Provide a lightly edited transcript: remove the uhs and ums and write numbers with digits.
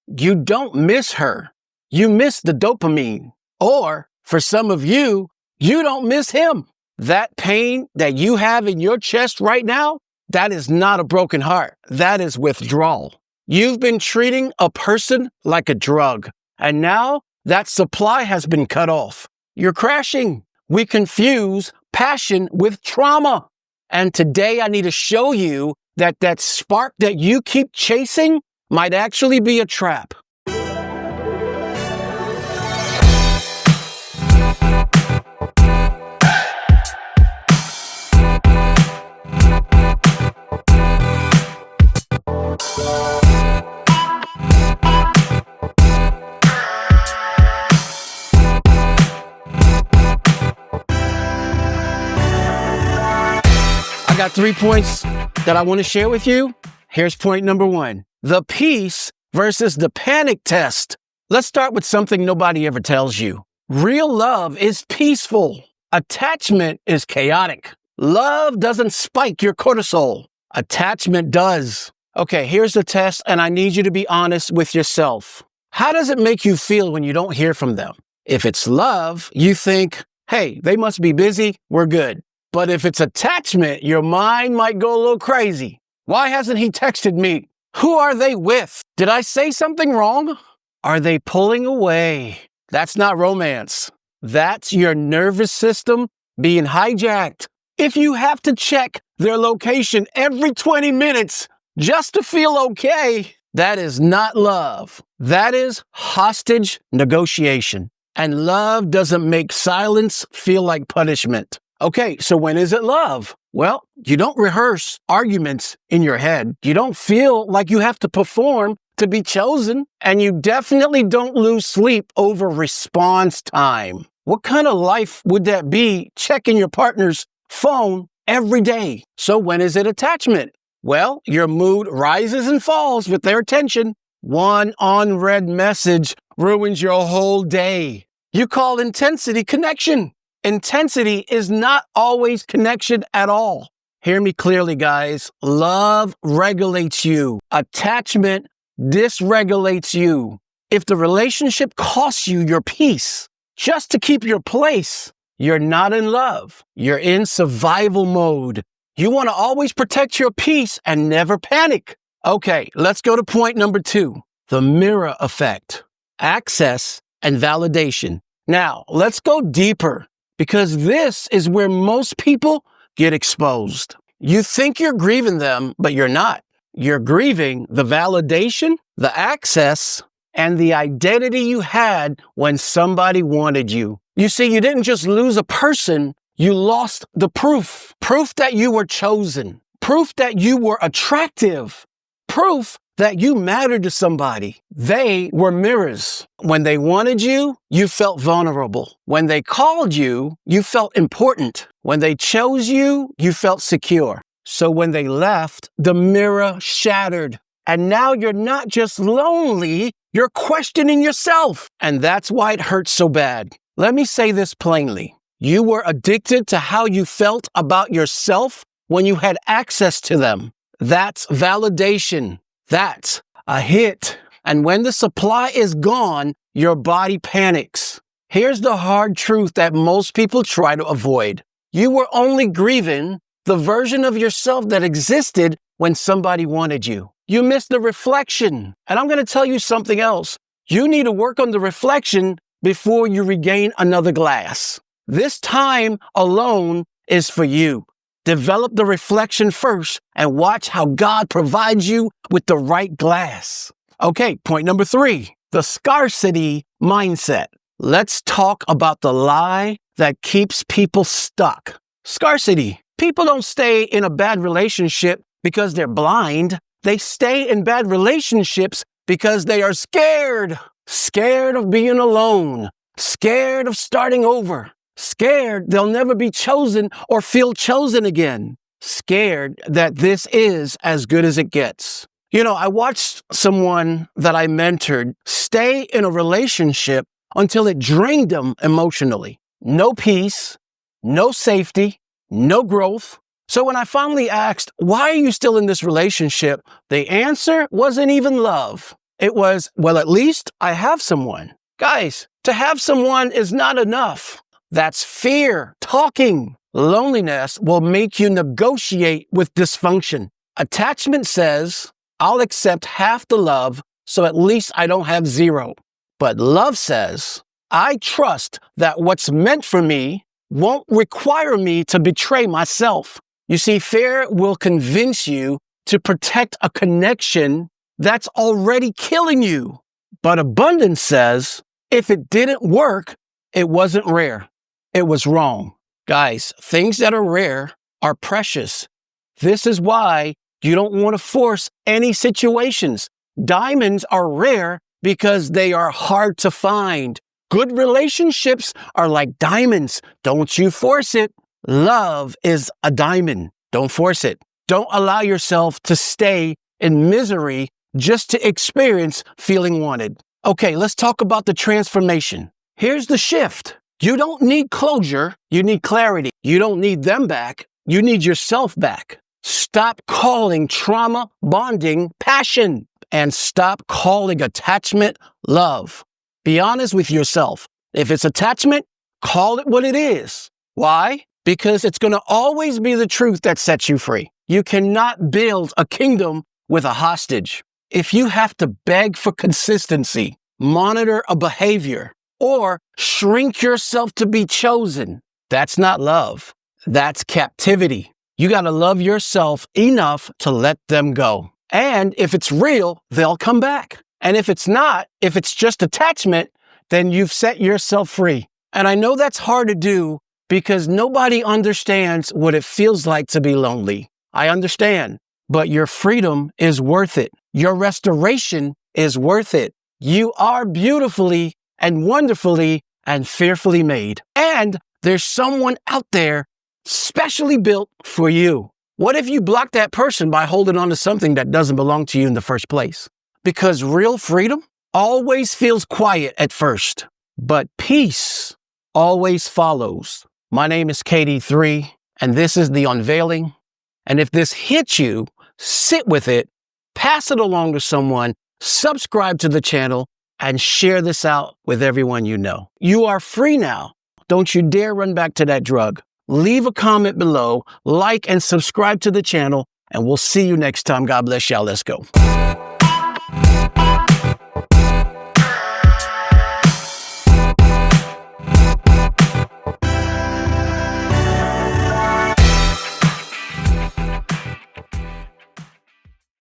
You don't miss her. You miss the dopamine. Or, for some of you, you don't miss him. That pain that you have in your chest right now, that is not a broken heart. That is withdrawal. You've been treating a person like a drug, and now that supply has been cut off. You're crashing. We confuse passion with trauma. And today I need to show you that that spark that you keep chasing might actually be a trap. I got 3 points that I want to share with you. Here's point number 1. The peace versus the panic test. Let's start with something nobody ever tells you. Real love is peaceful. Attachment is chaotic. Love doesn't spike your cortisol. Attachment does. Okay, here's the test, and I need you to be honest with yourself. How does it make you feel when you don't hear from them? If it's love, you think, hey, they must be busy, we're good. But if it's attachment, your mind might go a little crazy. Why hasn't he texted me? Who are they with? Did I say something wrong? Are they pulling away? That's not romance. That's your nervous system being hijacked. If you have to check their location every 20 minutes just to feel okay, that is not love. That is hostage negotiation. And love doesn't make silence feel like punishment. Okay, so when is it love? Well, you don't rehearse arguments in your head. You don't feel like you have to perform to be chosen. And you definitely don't lose sleep over response time. What kind of life would that be, checking your partner's phone every day? So when is it attachment? Well, your mood rises and falls with their attention. One unread message ruins your whole day. You call intensity connection. Intensity is not always connection at all. Hear me clearly, guys. Love regulates you. Attachment dysregulates you. If the relationship costs you your peace just to keep your place, you're not in love. You're in survival mode. You want to always protect your peace and never panic. Okay, let's go to point number 2, the mirror effect, access and validation. Now, let's go deeper, because this is where most people get exposed. You think you're grieving them, but you're not. You're grieving the validation, the access, and the identity you had when somebody wanted you. You see, you didn't just lose a person, you lost the proof. Proof that you were chosen. Proof that you were attractive. Proof that you mattered to somebody. They were mirrors. When they wanted you, you felt vulnerable. When they called you, you felt important. When they chose you, you felt secure. So when they left, the mirror shattered. And now you're not just lonely, you're questioning yourself. And that's why it hurts so bad. Let me say this plainly. You were addicted to how you felt about yourself when you had access to them. That's validation. That's a hit. And when the supply is gone, your body panics. Here's the hard truth that most people try to avoid. You were only grieving the version of yourself that existed when somebody wanted you. You missed the reflection. And I'm going to tell you something else. You need to work on the reflection before you regain another glass. This time alone is for you. Develop the reflection first and watch how God provides you with the right glass. Okay, point number 3, the scarcity mindset. Let's talk about the lie that keeps people stuck. Scarcity. People don't stay in a bad relationship because they're blind. They stay in bad relationships because they are scared. Scared of being alone. Scared of starting over. Scared they'll never be chosen or feel chosen again. Scared that this is as good as it gets. You know, I watched someone that I mentored stay in a relationship until it drained them emotionally. No peace, no safety, no growth. So when I finally asked, why are you still in this relationship? The answer wasn't even love. It was, well, at least I have someone. Guys, to have someone is not enough. That's fear talking. Loneliness will make you negotiate with dysfunction. Attachment says, I'll accept half the love, so at least I don't have zero. But love says, I trust that what's meant for me won't require me to betray myself. You see, fear will convince you to protect a connection that's already killing you. But abundance says, if it didn't work, it wasn't rare. It was wrong. Guys, things that are rare are precious. This is why you don't want to force any situations. Diamonds are rare because they are hard to find. Good relationships are like diamonds. Don't you force it. Love is a diamond. Don't force it. Don't allow yourself to stay in misery just to experience feeling wanted. Okay, let's talk about the transformation. Here's the shift. You don't need closure. You need clarity. You don't need them back. You need yourself back. Stop calling trauma bonding passion and stop calling attachment love. Be honest with yourself. If it's attachment, call it what it is. Why? Because it's going to always be the truth that sets you free. You cannot build a kingdom with a hostage. If you have to beg for consistency, monitor a behavior, or shrink yourself to be chosen, that's not love. That's captivity. You got to love yourself enough to let them go. And if it's real, they'll come back. And if it's not, if it's just attachment, then you've set yourself free. And I know that's hard to do because nobody understands what it feels like to be lonely. I understand, but your freedom is worth it. Your restoration is worth it. You are beautifully and wonderfully and fearfully made. And there's someone out there specially built for you. What if you block that person by holding on to something that doesn't belong to you in the first place? Because real freedom always feels quiet at first, but peace always follows. My name is KD3, and this is The Unveiling. And if this hits you, sit with it, pass it along to someone, subscribe to the channel, and share this out with everyone you know. You are free now. Don't you dare run back to that drug. Leave a comment below, like and subscribe to the channel, and we'll see you next time. God bless y'all. Let's go.